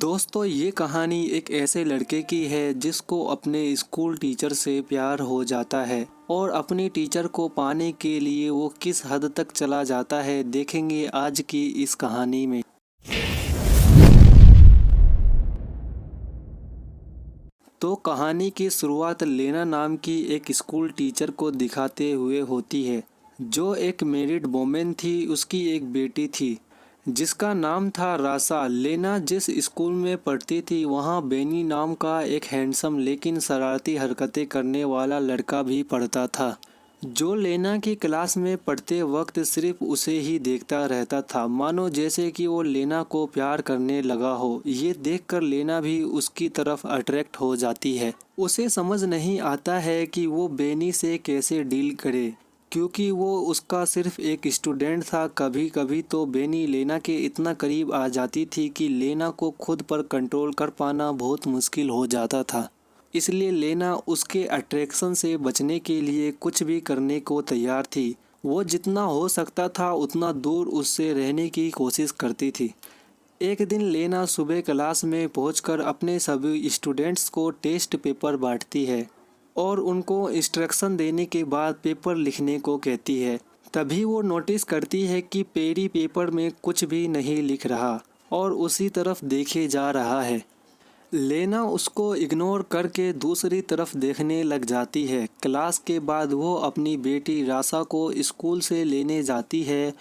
दोस्तों ये कहानी एक ऐसे लड़के की है जिसको अपने स्कूल टीचर से प्यार हो जाता है और अपनी टीचर को पाने के लिए वो किस हद तक चला जाता है देखेंगे आज की इस कहानी में। तो कहानी की शुरुआत लेना नाम की एक स्कूल टीचर को दिखाते हुए होती है जो एक मैरिड वोमेन थी। उसकी एक बेटी थी जिसका नाम था रासा। लेना जिस स्कूल में पढ़ती थी वहाँ बेनी नाम का एक हैंडसम लेकिन शरारती हरकतें करने वाला लड़का भी पढ़ता था जो लेना की क्लास में पढ़ते वक्त सिर्फ उसे ही देखता रहता था, मानो जैसे कि वो लेना को प्यार करने लगा हो। ये देखकर लेना भी उसकी तरफ अट्रैक्ट हो जाती है। उसे समझ नहीं आता है कि वो बेनी से कैसे डील करे क्योंकि वो उसका सिर्फ एक स्टूडेंट था। कभी कभी तो बेनी लेना के इतना करीब आ जाती थी कि लेना को खुद पर कंट्रोल कर पाना बहुत मुश्किल हो जाता था। इसलिए लेना उसके अट्रैक्शन से बचने के लिए कुछ भी करने को तैयार थी। वो जितना हो सकता था उतना दूर उससे रहने की कोशिश करती थी। एक दिन लेना सुबह क्लास में पहुंचकर अपने सभी स्टूडेंट्स को टेस्ट पेपर बांटती है और उनको इंस्ट्रक्शन देने के बाद पेपर लिखने को कहती है। तभी वो नोटिस करती है कि पेरी पेपर में कुछ भी नहीं लिख रहा और उसी तरफ देखे जा रहा है। लेना उसको इग्नोर करके दूसरी तरफ देखने लग जाती है। क्लास के बाद वो अपनी बेटी रासा को स्कूल से लेने जाती है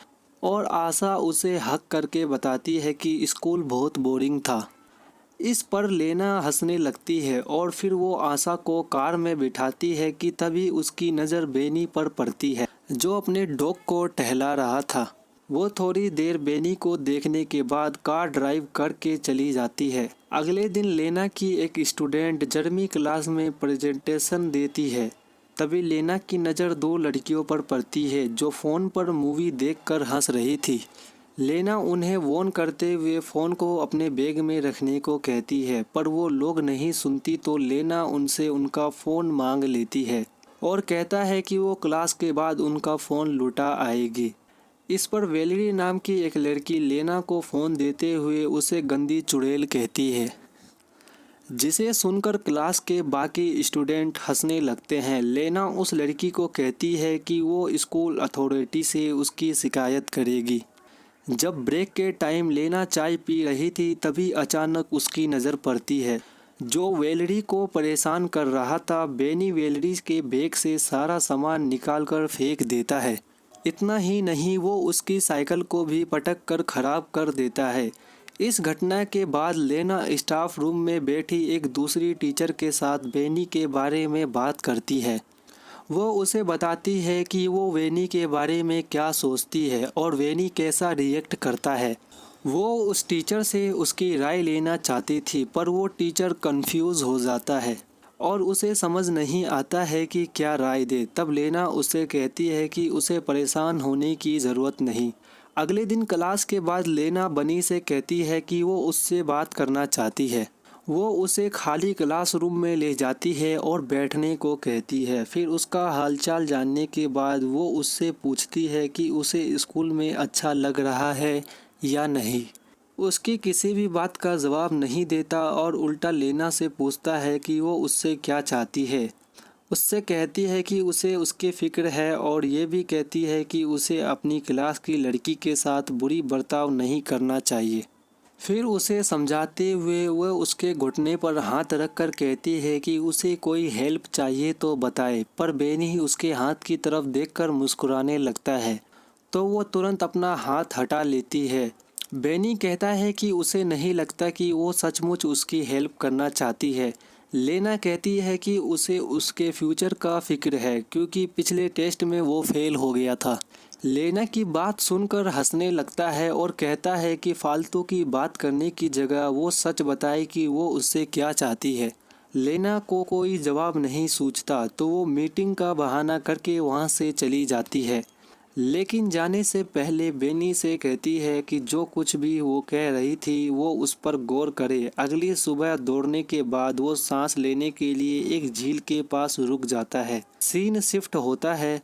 और आशा उसे हक करके बताती है कि स्कूल बहुत बोरिंग था। इस पर लेना हंसने लगती है और फिर वो आशा को कार में बिठाती है कि तभी उसकी नज़र बेनी पर पड़ती है जो अपने डॉग को टहला रहा था। वो थोड़ी देर बेनी को देखने के बाद कार ड्राइव करके चली जाती है। अगले दिन लेना की एक स्टूडेंट जर्मी क्लास में प्रेजेंटेशन देती है। तभी लेना की नज़र दो लड़कियों पर पड़ती है जो फ़ोन पर मूवी देखकर हंस रही थी। लेना उन्हें वॉर्न करते हुए फ़ोन को अपने बैग में रखने को कहती है, पर वो लोग नहीं सुनती तो लेना उनसे उनका फ़ोन मांग लेती है और कहता है कि वो क्लास के बाद उनका फ़ोन लुटा आएगी। इस पर वेलेरी नाम की एक लड़की लेना को फ़ोन देते हुए उसे गंदी चुड़ैल कहती है, जिसे सुनकर क्लास के बाकी स्टूडेंट हंसने लगते हैं। लेना उस लड़की को कहती है कि वो स्कूल अथॉरिटी से उसकी शिकायत करेगी। जब ब्रेक के टाइम लेना चाय पी रही थी तभी अचानक उसकी नज़र पड़ती है जो वेलेरी को परेशान कर रहा था। बेनी वेलेरी के बैग से सारा सामान निकालकर फेंक देता है। इतना ही नहीं, वो उसकी साइकिल को भी पटक कर ख़राब कर देता है। इस घटना के बाद लेना स्टाफ रूम में बैठी एक दूसरी टीचर के साथ बेनी के बारे में बात करती है। वो उसे बताती है कि वो वेनी के बारे में क्या सोचती है और वेनी कैसा रिएक्ट करता है। वो उस टीचर से उसकी राय लेना चाहती थी पर वो टीचर कंफ्यूज हो जाता है और उसे समझ नहीं आता है कि क्या राय दे। तब लेना उसे कहती है कि उसे परेशान होने की ज़रूरत नहीं। अगले दिन क्लास के बाद लेना बनी से कहती है कि वो उससे बात करना चाहती है। वो उसे खाली क्लासरूम में ले जाती है और बैठने को कहती है। फिर उसका हालचाल जानने के बाद वो उससे पूछती है कि उसे स्कूल में अच्छा लग रहा है या नहीं। उसकी किसी भी बात का जवाब नहीं देता और उल्टा लेना से पूछता है कि वो उससे क्या चाहती है। उससे कहती है कि उसे उसकी फ़िक्र है और ये भी कहती है कि उसे अपनी क्लास की लड़की के साथ बुरी बर्ताव नहीं करना चाहिए। फिर उसे समझाते हुए वह उसके घुटने पर हाथ रखकर कहती है कि उसे कोई हेल्प चाहिए तो बताए, पर बेनी उसके हाथ की तरफ देखकर मुस्कुराने लगता है तो वो तुरंत अपना हाथ हटा लेती है। बेनी कहता है कि उसे नहीं लगता कि वो सचमुच उसकी हेल्प करना चाहती है। लेना कहती है कि उसे उसके फ्यूचर का फिक्र है क्योंकि पिछले टेस्ट में वो फेल हो गया था। लेना की बात सुनकर हंसने लगता है और कहता है कि फालतू की बात करने की जगह वो सच बताए कि वो उससे क्या चाहती है। लेना को कोई जवाब नहीं सूझता तो वो मीटिंग का बहाना करके वहाँ से चली जाती है, लेकिन जाने से पहले बेनी से कहती है कि जो कुछ भी वो कह रही थी वो उस पर गौर करे। अगली सुबह दौड़ने के बाद वो सांस लेने के लिए एक झील के पास रुक जाता है। सीन शिफ्ट होता है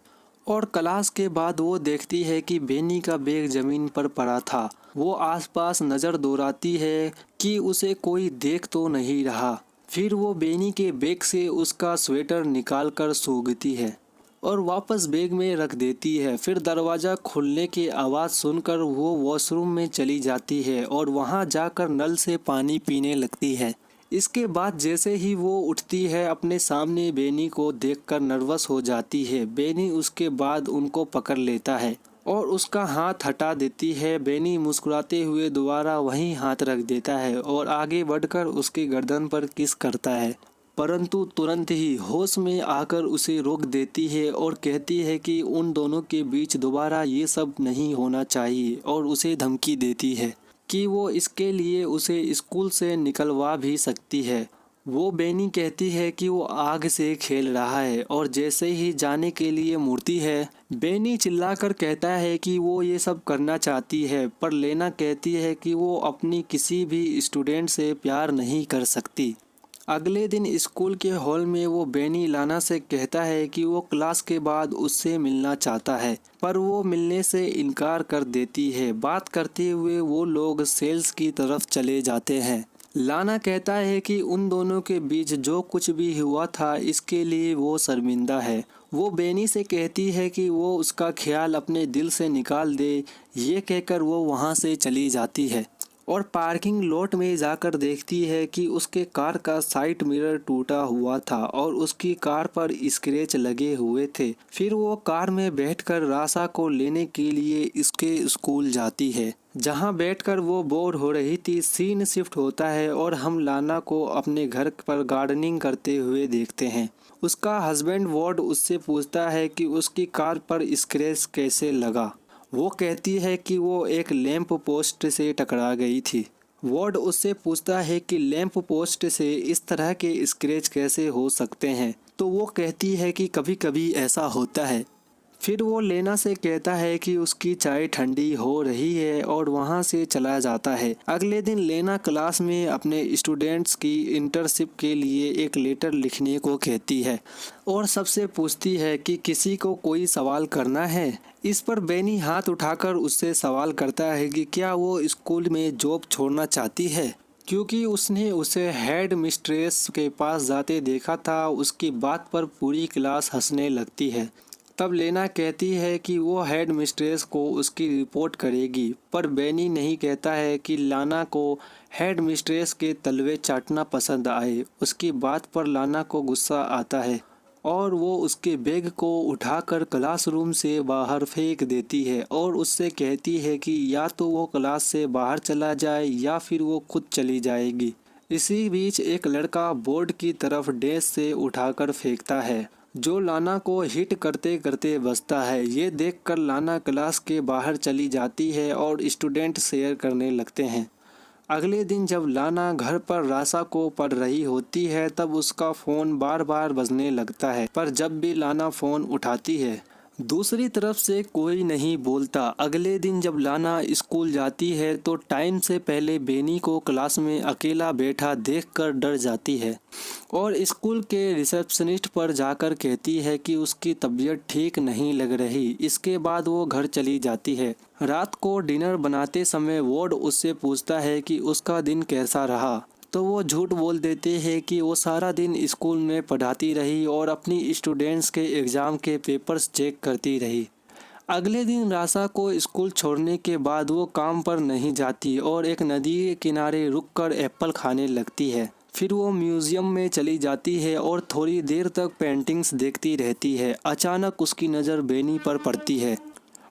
और क्लास के बाद वो देखती है कि बेनी का बैग जमीन पर पड़ा था। वो आसपास नज़र दौड़ाती है कि उसे कोई देख तो नहीं रहा। फिर वो बेनी के बैग से उसका स्वेटर निकाल कर सूंघती है और वापस बैग में रख देती है। फिर दरवाज़ा खुलने की आवाज़ सुनकर वो वॉशरूम में चली जाती है और वहाँ जाकर नल से पानी पीने लगती है। इसके बाद जैसे ही वो उठती है, अपने सामने बेनी को देखकर नर्वस हो जाती है। बेनी उसके बाद उनको पकड़ लेता है और उसका हाथ हटा देती है। बेनी मुस्कुराते हुए दोबारा वहीं हाथ रख देता है और आगे बढ़कर उसकी गर्दन पर किस करता है, परंतु तुरंत ही होश में आकर उसे रोक देती है और कहती है कि उन दोनों के बीच दोबारा ये सब नहीं होना चाहिए और उसे धमकी देती है कि वो इसके लिए उसे स्कूल से निकलवा भी सकती है। वो बेनी कहती है कि वो आग से खेल रहा है और जैसे ही जाने के लिए मुड़ती है, बेनी चिल्लाकर कहता है कि वो ये सब करना चाहती है, पर लेना कहती है कि वो अपनी किसी भी स्टूडेंट से प्यार नहीं कर सकती। अगले दिन स्कूल के हॉल में वो बेनी लाना से कहता है कि वो क्लास के बाद उससे मिलना चाहता है, पर वो मिलने से इनकार कर देती है। बात करते हुए वो लोग सेल्स की तरफ चले जाते हैं। लाना कहता है कि उन दोनों के बीच जो कुछ भी हुआ था इसके लिए वो शर्मिंदा है। वो बेनी से कहती है कि वो उसका ख्याल अपने दिल से निकाल दे। ये कहकर वो वहाँ से चली जाती है और पार्किंग लॉट में जाकर देखती है कि उसके कार का साइड मिरर टूटा हुआ था और उसकी कार पर स्क्रैच लगे हुए थे। फिर वो कार में बैठकर रासा को लेने के लिए इसके स्कूल जाती है, जहां बैठकर वो बोर हो रही थी। सीन शिफ्ट होता है और हम लाना को अपने घर पर गार्डनिंग करते हुए देखते हैं। उसका हस्बैंड वॉर्ड उससे पूछता है कि उसकी कार पर स्क्रैच कैसे लगा। वो कहती है कि वो एक लैंप पोस्ट से टकरा गई थी। वॉर्ड उससे पूछता है कि लैंप पोस्ट से इस तरह के स्क्रैच कैसे हो सकते हैं, तो वो कहती है कि कभी कभी ऐसा होता है। फिर वो लेना से कहता है कि उसकी चाय ठंडी हो रही है और वहाँ से चला जाता है। अगले दिन लेना क्लास में अपने स्टूडेंट्स की इंटर्नशिप के लिए एक लेटर लिखने को कहती है और सबसे पूछती है कि किसी को कोई सवाल करना है। इस पर बेनी हाथ उठाकर उससे सवाल करता है कि क्या वो स्कूल में जॉब छोड़ना चाहती है, क्योंकि उसने उसे हेड मिस्ट्रेस के पास जाते देखा था। उसकी बात पर पूरी क्लास हंसने लगती है। तब लेना कहती है कि वो हेड मिस्ट्रेस को उसकी रिपोर्ट करेगी, पर बेनी नहीं कहता है कि लाना को हेड मिस्ट्रेस के तलवे चाटना पसंद आए। उसकी बात पर लाना को गुस्सा आता है और वो उसके बैग को उठाकर क्लासरूम से बाहर फेंक देती है और उससे कहती है कि या तो वो क्लास से बाहर चला जाए या फिर वो खुद चली जाएगी। इसी बीच एक लड़का बोर्ड की तरफ डेस्क से उठाकर फेंकता है, जो लाना को हिट करते करते बचता है। ये देखकर लाना क्लास के बाहर चली जाती है और स्टूडेंट शेयर करने लगते हैं। अगले दिन जब लाना घर पर रासा को पढ़ रही होती है, तब उसका फ़ोन बार बार बजने लगता है, पर जब भी लाना फ़ोन उठाती है दूसरी तरफ से कोई नहीं बोलता। अगले दिन जब लाना स्कूल जाती है तो टाइम से पहले बेनी को क्लास में अकेला बैठा देखकर डर जाती है और स्कूल के रिसेप्शनिस्ट पर जाकर कहती है कि उसकी तबीयत ठीक नहीं लग रही। इसके बाद वो घर चली जाती है। रात को डिनर बनाते समय वॉर्ड उससे पूछता है कि उसका दिन कैसा रहा, तो वो झूठ बोल देते हैं कि वो सारा दिन स्कूल में पढ़ाती रही और अपनी स्टूडेंट्स के एग्ज़ाम के पेपर्स चेक करती रही। अगले दिन रासा को स्कूल छोड़ने के बाद वो काम पर नहीं जाती और एक नदी के किनारे रुककर एप्पल खाने लगती है। फिर वो म्यूज़ियम में चली जाती है और थोड़ी देर तक पेंटिंग्स देखती रहती है। अचानक उसकी नज़र बेनी पर पड़ती है।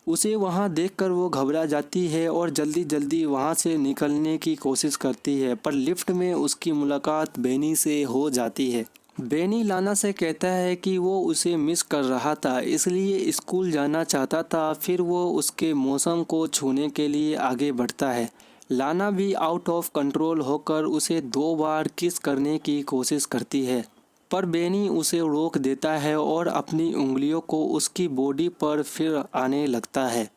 उसे वहां देखकर वो घबरा जाती है और जल्दी जल्दी वहां से निकलने की कोशिश करती है, पर लिफ्ट में उसकी मुलाकात बेनी से हो जाती है। बेनी लाना से कहता है कि वो उसे मिस कर रहा था, इसलिए स्कूल जाना चाहता था। फिर वो उसके मौसम को छूने के लिए आगे बढ़ता है। लाना भी आउट ऑफ कंट्रोल होकर उसे 2 बार किस करने की कोशिश करती है, पर बेनी उसे रोक देता है और अपनी उंगलियों को उसकी बॉडी पर फिर आने लगता है।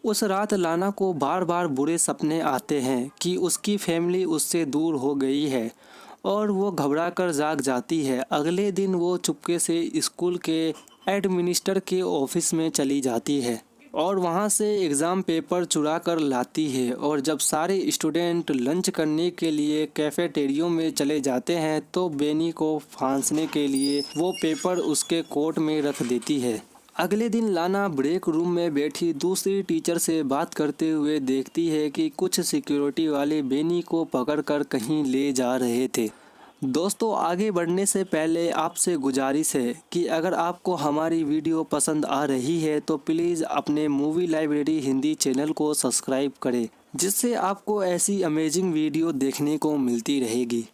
उस रात लाना को बार बार बुरे सपने आते हैं कि उसकी फैमिली उससे दूर हो गई है और वो घबराकर जाग जाती है। अगले दिन वो चुपके से स्कूल के एडमिनिस्टर के ऑफिस में चली जाती है और वहां से एग्ज़ाम पेपर चुरा कर लाती है। और जब सारे स्टूडेंट लंच करने के लिए कैफेटेरियो में चले जाते हैं तो बेनी को फांसने के लिए वो पेपर उसके कोट में रख देती है। अगले दिन लाना ब्रेक रूम में बैठी दूसरी टीचर से बात करते हुए देखती है कि कुछ सिक्योरिटी वाले बेनी को पकड़कर कहीं ले जा रहे थे। दोस्तों, आगे बढ़ने से पहले आपसे गुजारिश है कि अगर आपको हमारी वीडियो पसंद आ रही है तो प्लीज़ अपने मूवी लाइब्रेरी हिंदी चैनल को सब्सक्राइब करें, जिससे आपको ऐसी अमेजिंग वीडियो देखने को मिलती रहेगी।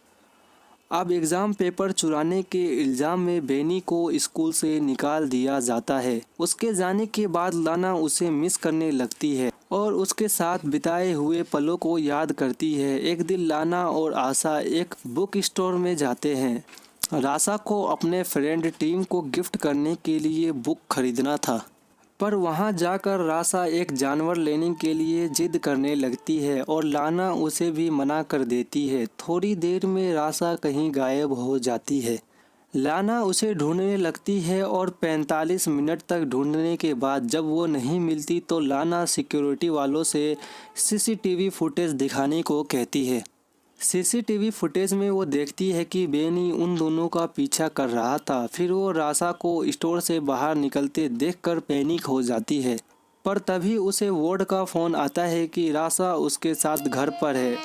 अब एग्ज़ाम पेपर चुराने के इल्ज़ाम में बेनी को स्कूल से निकाल दिया जाता है। उसके जाने के बाद लाना उसे मिस करने लगती है और उसके साथ बिताए हुए पलों को याद करती है। एक दिन लाना और आशा एक बुक स्टोर में जाते हैं। राशा को अपने फ्रेंड टीम को गिफ्ट करने के लिए बुक खरीदना था, पर वहां जाकर राशा एक जानवर लेने के लिए जिद करने लगती है और लाना उसे भी मना कर देती है। थोड़ी देर में राशा कहीं गायब हो जाती है। लाना उसे ढूंढने लगती है और 45 मिनट तक ढूंढने के बाद जब वो नहीं मिलती तो लाना सिक्योरिटी वालों से सीसीटीवी फुटेज दिखाने को कहती है। सीसीटीवी फुटेज में वो देखती है कि बेनी उन दोनों का पीछा कर रहा था। फिर वो राशा को स्टोर से बाहर निकलते देखकर पैनिक हो जाती है, पर तभी उसे वार्ड का फ़ोन आता है कि राशा उसके साथ घर पर है।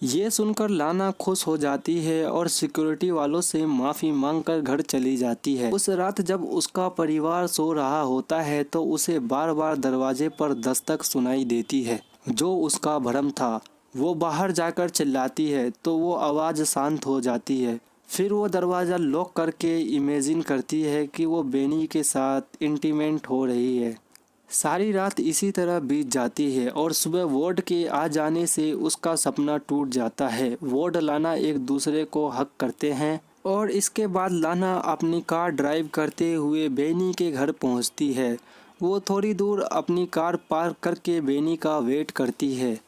ये सुनकर लाना खुश हो जाती है और सिक्योरिटी वालों से माफ़ी मांगकर घर चली जाती है। उस रात जब उसका परिवार सो रहा होता है तो उसे बार बार दरवाजे पर दस्तक सुनाई देती है, जो उसका भ्रम था। वो बाहर जाकर चिल्लाती है तो वो आवाज़ शांत हो जाती है। फिर वो दरवाज़ा लॉक करके इमेजिन करती है कि वो बेनी के साथ इंटीमेट हो रही है। सारी रात इसी तरह बीत जाती है और सुबह वार्ड के आ जाने से उसका सपना टूट जाता है। वार्ड लाना एक दूसरे को हक करते हैं और इसके बाद लाना अपनी कार ड्राइव करते हुए बेनी के घर पहुंचती है। वो थोड़ी दूर अपनी कार पार्क करके बेनी का वेट करती है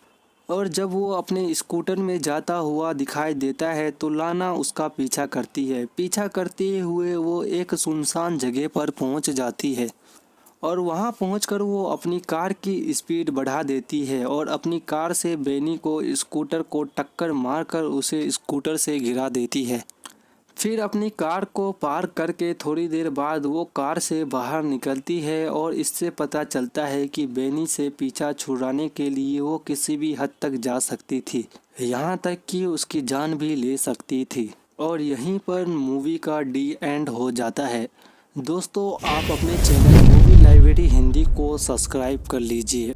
और जब वो अपने स्कूटर में जाता हुआ दिखाई देता है तो लाना उसका पीछा करती है। पीछा करते हुए वो एक सुनसान जगह पर पहुंच जाती है और वहां पहुंचकर वो अपनी कार की स्पीड बढ़ा देती है और अपनी कार से बेनी को स्कूटर को टक्कर मारकर उसे स्कूटर से गिरा देती है। फिर अपनी कार को पार्क करके थोड़ी देर बाद वो कार से बाहर निकलती है और इससे पता चलता है कि बेनी से पीछा छुड़ाने के लिए वो किसी भी हद तक जा सकती थी, यहाँ तक कि उसकी जान भी ले सकती थी। और यहीं पर मूवी का डी एंड हो जाता है। दोस्तों, आप अपने चैनल मूवी लाइब्रेरी हिंदी को सब्सक्राइब कर लीजिए।